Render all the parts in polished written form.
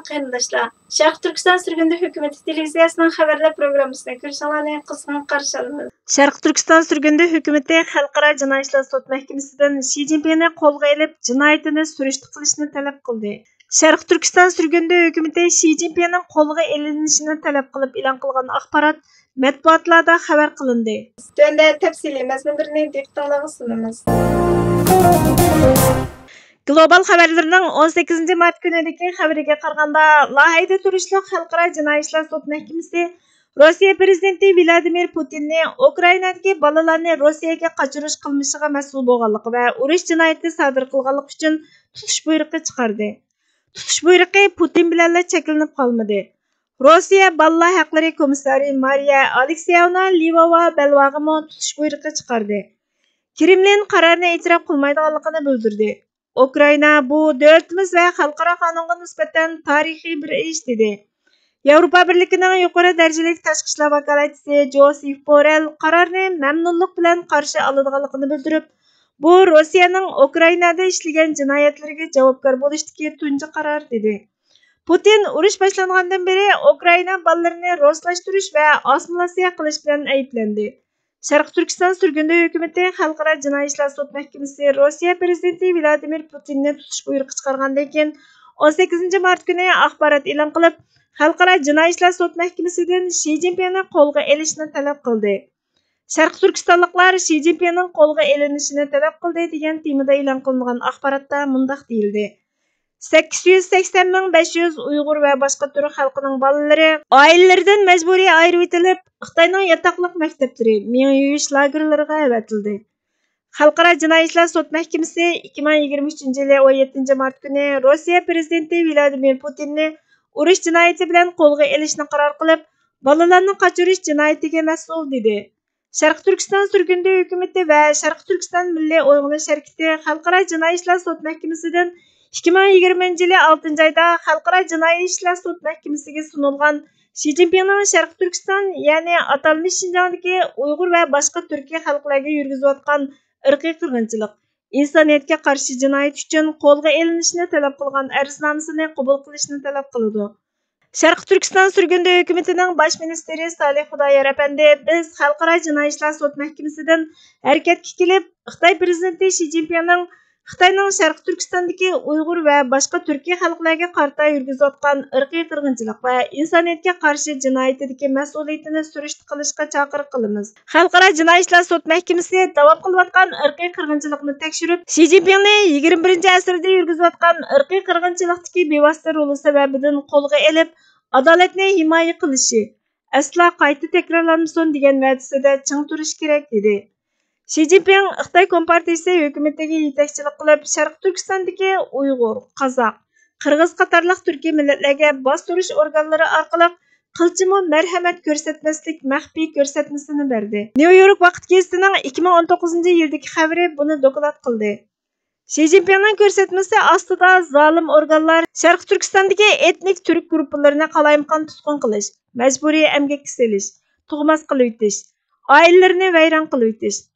Qarindoshlar, Sharq Turkiston Surgunda hukumati televiziyasining xabarlar programmasida ko'rishingizni qizg'in qarshi olamiz. Sharq Turkiston Surgunda hukumati Xalqaro jinoiy ishlar sud mahkamasidan Shi Jinpingni qo'lga olib, jinoyatini surishti qilishni talab qildi. Sharq Turkiston Surgunda hukumati Shi Jinpingning qo'lga olinishini talab qilib e'lon qilgan axborot matbuotlarda xabar qilindi. Tunda tafsiliy mazmunlarni diqqatingizga sunamiz. Global xabarlarning 18 mart kunidagi xabariga qaraganda, Lahayda turishliq Xalqaro jinoiy ishlar sud mahkamasi Rossiya prezidenti Vladimir Putinni Ukrainadagi bolalarni Rossiyaga qochirish qilmishiga mas'ul bo'lganligi va urush jinoyati sodir qilganligi uchun tutish buyrug'i chiqardi. Tutish buyrug'i Putin bilan cheklanib qolmadi. Rossiya Bolalar haqlari komissari Mariya Alekseyevna Livova-Belvag'imi tutish buyrug'i chiqardi. Kremlin qarorni e'tirof qilmaydiganligini bildirdi. Ukraina bu davlatimiz va xalqaro qonunga nisbatan tarixiy bir ish dedi. Yevropa Birligining yuqori darajali tashqi ishlar vakolatchisi Josef Borrell qarorni mamnunlik bilan qarshi oladiganligini bildirib, bu Rossiyaning Ukrainada ishlagan jinoyatlariga javobgar bo'lishdagi tunji qaror dedi. Putin urush boshlangandan beri Ukraina bolalarini ruslashtirish va assimilyatsiya qilish bilan ayblandi. Sharq Turkiston Surgunda hukumati Xalqaro jinoiy ishlar sud mahkamasi Rossiya prezidenti Vladimir Putinni tutish buyrug'i chiqargandan keyin 18 mart kuni axborot e'lon qilib, Xalqaro jinoiy ishlar sud mahkamasidan Shi Jinpingni qo'lga olishni talab qildi. Sharq Turkistonliklar Shi Jinpingning qo'lga olinishini talab qildi degan temada e'lon qilingan axborotda mundaq deyildi. 880.500 Uyg'ur va boshqa turk xalqining bolalari oilalaridan majburiy ayirib etilib, Xitoyning yataqliq maktablari, ming yuyish lagerlariga avatildi. Xalqaro jinoiy ishlar sud mahkamasi 2023 yil 17 mart kuni Rossiya prezidenti Vladimir Putinni urush jinoyati bilan qo'lga olishni qaror qilib, bolalarni qochirish jinoyatiga mas'ul dedi. Sharq Turkiston Surgunda hukumati va Sharq Turkiston Milliy Uyg'unish harakati Xalqaro jinoiy ishlar sud mahkamasidan 2020 yil 6 oyda Xalqaro jinoiy ishlar sud mahkamasiga sunilgan Shi Jinpingning Sharq Turkiston, ya'ni atalmish Şinjandagi Uyg'ur va boshqa turkiy xalqlarga yurgizayotgan irqiy qirg'inchilik, insoniyatga qarshi jinoyat uchun qo'lga olinishni talab qilgan arznamasini qabul qilishni talab qiladi. Sharq Turkiston Surgunda hukumatining bosh ministri Salih Xudoyor apandi, biz Xalqaro jinoiy ishlar sud mahkamasidan harakatga kelib, Xitoy prezidenti Shi Jinpingning Xitoyning Sharq Turkistondagi Uyg'ur va boshqa turkiy xalqlarga qarata yurgizayotgan irqiy qirg'inchilik va insoniyatga qarshi jinoyatidagi mas'uliyatini surishti qilishga chaqiriq qilamiz. Xalqaro jinoiy ishlar sud mahkamasi davom qilayotgan irqiy qirg'inchilikni tekshirib, Shi Jinpingni 21-asrda yurgizayotgan irqiy qirg'inchilikdagi bevosita roli sababidan qo'lga olib, adolatni himoya qilishi aslo qayta takrorlanmasin degan va'dasida ching turish kerak dedi. Shi Jinping Xitoy Kompartiyasi hukumatiga yetakchilik qilib, Sharq Turkistondagi Uyg'ur, Qozoq, Qirg'iz qatorliq turkiy millatlarga bostirish organlari orqali qilchimi marhamat ko'rsatmaslik maxfiy ko'rsatmasini berdi. New York vaqt gazetining 2019 yildagi xabari buni doklad qildi. Shi Jinpingning ko'rsatmasi ostida zolim organlar Sharq Turkistondagi etnik turk guruhlarini qalayimqon tutqun qilish, majburiy emgakka selish, tug'mas qilib o'tish, oilalarini vayron qilib o'tish,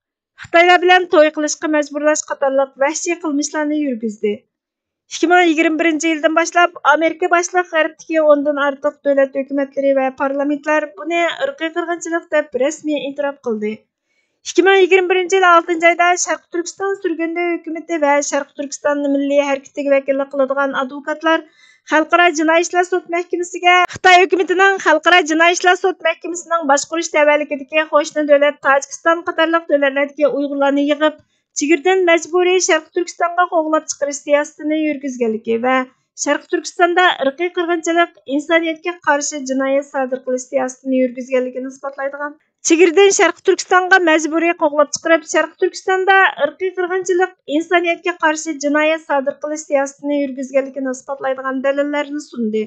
Xitoylar bilan to'y qilishga majburlash qatorliq vahshiy qilmishlarni yurgizdi. 2021 yildan boshlab Amerika boshliq G'arbdagi 10 dan ortiq davlat hukumatlari va parlamentlar buni irqiy qirg'inchilik deb rasmiy e'tirof qildi. 2021 yil 6 oyda Sharq Turkiston Surgunda hukumati va Sharq Turkiston Milliy harakatiga vakillik qiladigan advokatlar Xalqaro jinoiy ishlar sud mahkamasiga Xitoy hukumatining Xalqaro jinoiy ishlar sud mahkamasining boshqarish tavalligidagi qo'shni davlat Tojikiston qatorliq davlatlardagi Uyg'urlarni yig'ib, chegirdan majburiy Sharq Turkistonga qo'g'lab chiqarish siyosatini yurgizganligi va Sharq Turkistonda irqiy qirg'inchilik, insoniyatga qarshi jinoyat sodir qilish siyosatini yurgizganligini isbotlaydigan chegirdan Sharq Turkistonga majburiy qo'g'lab chiqarib, Sharq Turkistonda irqiy qirg'inchilik, insoniyatga qarshi jinoyat sodir qilish siyosatini yurgizganligini isbotlaydigan dalillarni sundi.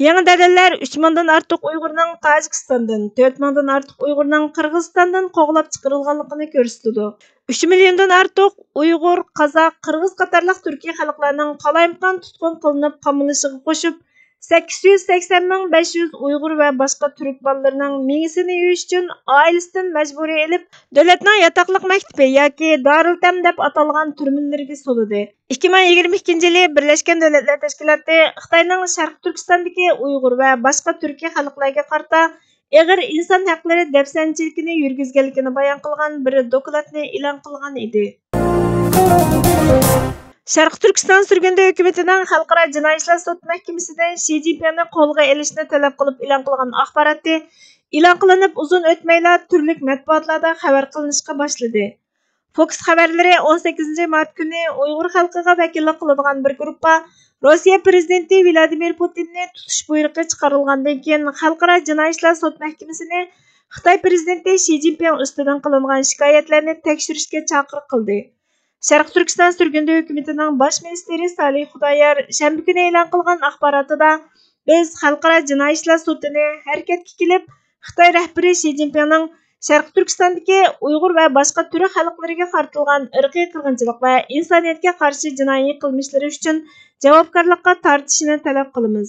Yangi dalillar 3000 dan ortiq Uyg'urning Tojikistondan, 4000 dan ortiq Uyg'urning Qirg'izistondan qo'g'lab chiqarilganligini ko'rsatdi. 3 milliondan ortiq Uyg'ur, Qozoq, Qirg'iz qatorliq turkiy xalqlarning qalayimqon tutqun qilinib qamilishiga qo'shib, 880.500 Uyg'ur va boshqa turk bolalarining mingisini yuyish uchun oilasidan majburiy elib, davlatning yatoqliq maktabi yoki Darultam deb atalgan turmalarga soldi. 2022-yili Birlashgan Davlatlar Tashkiloti Xitoyning Sharq Turkistondagi Uyg'ur va boshqa turkiy xalqlarga qarata og'ir inson haqlari dafsanchiligini yurgizganligini bayon qilgan bir dokladni e'lon qilgan edi. Sharq Turkiston Surgundi hukumatining Xalqaro jinoiy ishlar sud mahkamasidan Xi Jinpingni qo'lga olishni talab qilib e'lon qilgan axboroti e'lon qilinib, uzun o'tmayla turli matbuotlarda xabar qilinishga boshladi. Fox xabarlari 18 mart kuni Uyg'ur xalqiga vakillik qiladigan bir guruhga Rossiya prezidenti Vladimir Putinni tutish buyrug'i chiqarilgandan keyin Xalqaro jinoiy ishlar sud mahkamasini Xitoy prezidenti Xi Jinping ustidan qilingan shikoyatlarni tekshirishga chaqiriq qildi. Sharq Turkiston Surgundi hukumatining bosh ministri Salih Xudoyor shanba kuni e'lon qilgan axborotida biz Xalqaro jinoiy ishlar sudini harakatga kelib, Xitoy rahbari Xi Jinpingning Sharq Turkistondagi Uyg'ur va boshqa turk xalqlariga qaratilgan irqiy qirg'inchilik va insoniyatga qarshi jinoiy qilmishlari uchun javobgarlikka tortishini talab qilamiz.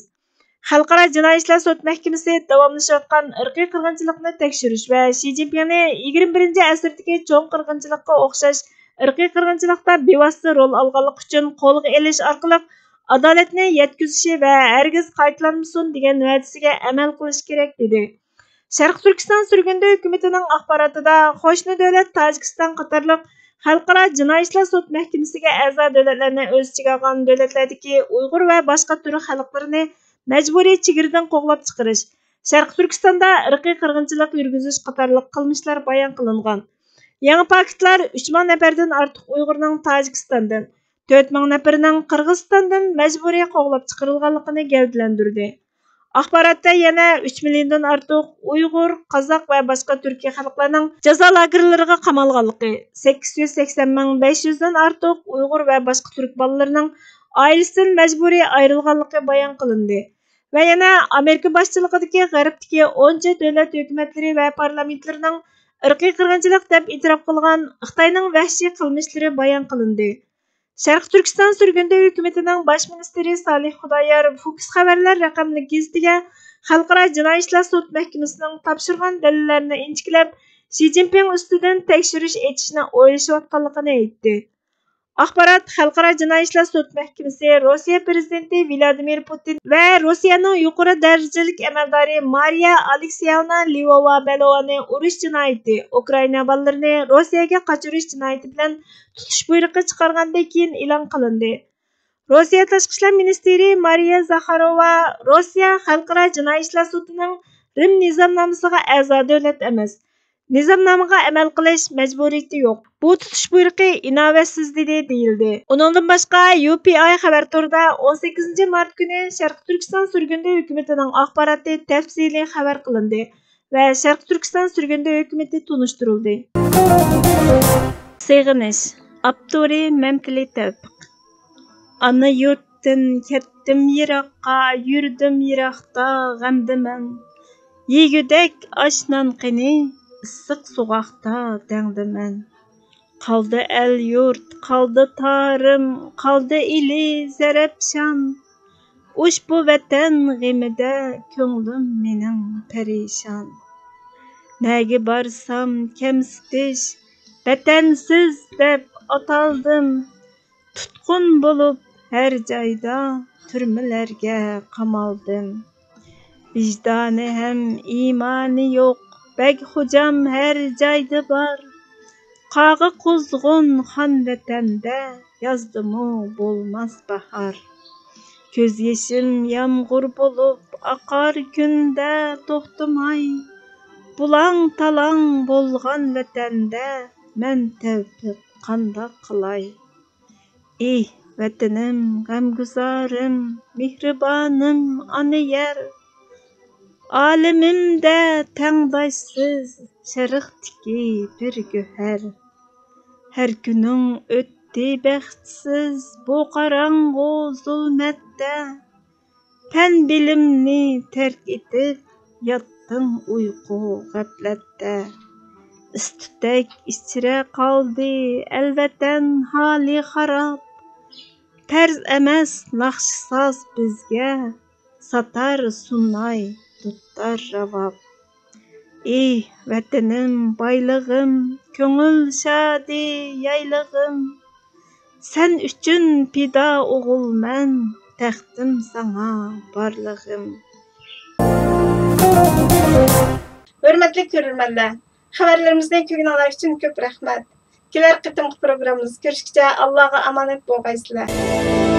Xalqaro jinoiy ishlar sud mahkamasi davomlashayotgan irqiy qirg'inchilikni tekshirish va Xi Jinpingni 21-asrdagi cho'ng qirg'inchilikqa o'xshash irqiy qirg'inchilikda bevosita rol olganlik uchun qo'lga olish orqali adolatni yetkazishi va hargiz qaytalanmasin degan va'dasiga amal qilish kerak dedi. Sharq Turkiston Surgundi hukumatining axborotida qo'shni davlat Tojikiston qatorliq Xalqaro jinoiy ishlar sud mahkamasiga a'zo davlatlarni o'z ichiga olgan davlatlardagi Uyg'ur va boshqa turk xalqlarini majburiy chegaradan qo'g'lab chiqarish, Sharq Turkistonda irqiy qirg'inchilik yurgizish qatorliq qilmishlar bayon qilingan. Yangi paketlar 3000 nafardan ortiq Uyg'urning Tojikistondan, 4000 nafarining Qirg'izistondan majburiy qo'g'lab chiqarilganligini gavdalantirdi. Axborotda yana 3 milliondan ortiq Uyg'ur, Qozoq va boshqa turkiy xalqlarning jazo lagerlariga qamalganligi, 880.500 dan ortiq Uyg'ur va boshqa turk bolalarining oilasidan majburiy ayrilganligi bayon qilindi. Va yana Amerika boshchiligidagi G'arbdagi 10 davlat hukumatlari va parlamentlarining irqiy qirg'inchilik deb e'tirof qilgan Xitoyning vahshiy qilmishlari bayon qilindi. Sharq Turkiston Surgundi hukumatining bosh ministri Salih Xudoyor Fox xabarlar raqamli gazetiga Xalqaro jinoiy ishlar sud mahkamasining topshirgan dalillarni inchiklab, Xi Jinping ustidan tekshirish etishni o'ylashayotganligini aytdi. Axborot Xalqaro jinoiy ishlar sud mahkamasi Rossiya prezidenti Vladimir Putin va Rossiyaning yuqori darajalik amaldori Mariya Alekseyevna Lyubova-Belovani urush jinoyati, Ukraina bolalarini Rossiyaga qochirish jinoyati bilan tutish buyrug'i chiqargandan keyin e'lon qilindi. Rossiya tashqi ishlar ministri Mariya Zakharova Rossiya Xalqaro jinoiy ishlar sudining Rim nizomnomasiga a'zo davlat emas. Nizomnomaga amal qilish majburiyati yo'q. Bu tutish buyrug'i inovatsiz deyildi. Uningdan boshqa UPI xabar turida 18 mart kuni Sharq Turkiston Surgundi hukumatining axboroti tafsiliy xabar qilindi va Sharq Turkiston Surgundi hukumati tunishtirildi. Sig'inish. Abduri Mamtili Tevfiq. Ana yurtdan ketdim yiroqqa, yurdim yiroqda g'amdiman. Yegudek ashnan qini issiq sug'oqda dangdiman. Qaldı el yurt, qaldı tarım, qaldı ili zarabshan. Ushbu vatan g'imida ko'nglim mening perişan. Nagi barsam kemsitish, vatansiz deb ataldım. Tutqun bo'lib her joyda turmalarga qamaldim. Vicdanı hem imani yo'q, bek hocam her joyda bor. Qağı quzg'un xon vatanda yozdimu bo'lmas bahar. Ko'z yeshim yomg'ir bo'lib oqar kunda to'xtamay. Bulang talang bo'lgan vatanda men tevfiq qandoq qilay. Vatanim, g'amguzarim, mehribonim ona yer. Alimimda tengdoshsiz sharqdagi bir go'har. Her günün o'tdi baxtsiz bu qorong'u zulmatda. Fen bilimni terk etib yotdim uyqu g'aflatda. Istutak ichra qoldi elvatan hali xarob. Tarz emas naxshi soz bizga, satar sunay tuttar ravab. Ey vatanim baylığım, köngül şadi yaylığım. Sen üçün pida oğul mən, təxtim sana barlığım. Hörmətli görürmənlər, xəbərlərimizdən kögün alaq üçün köp rəhmət. Kelər qıtımqı proqramımız görüşkəcə Allah'a amanet bolğaysızlar.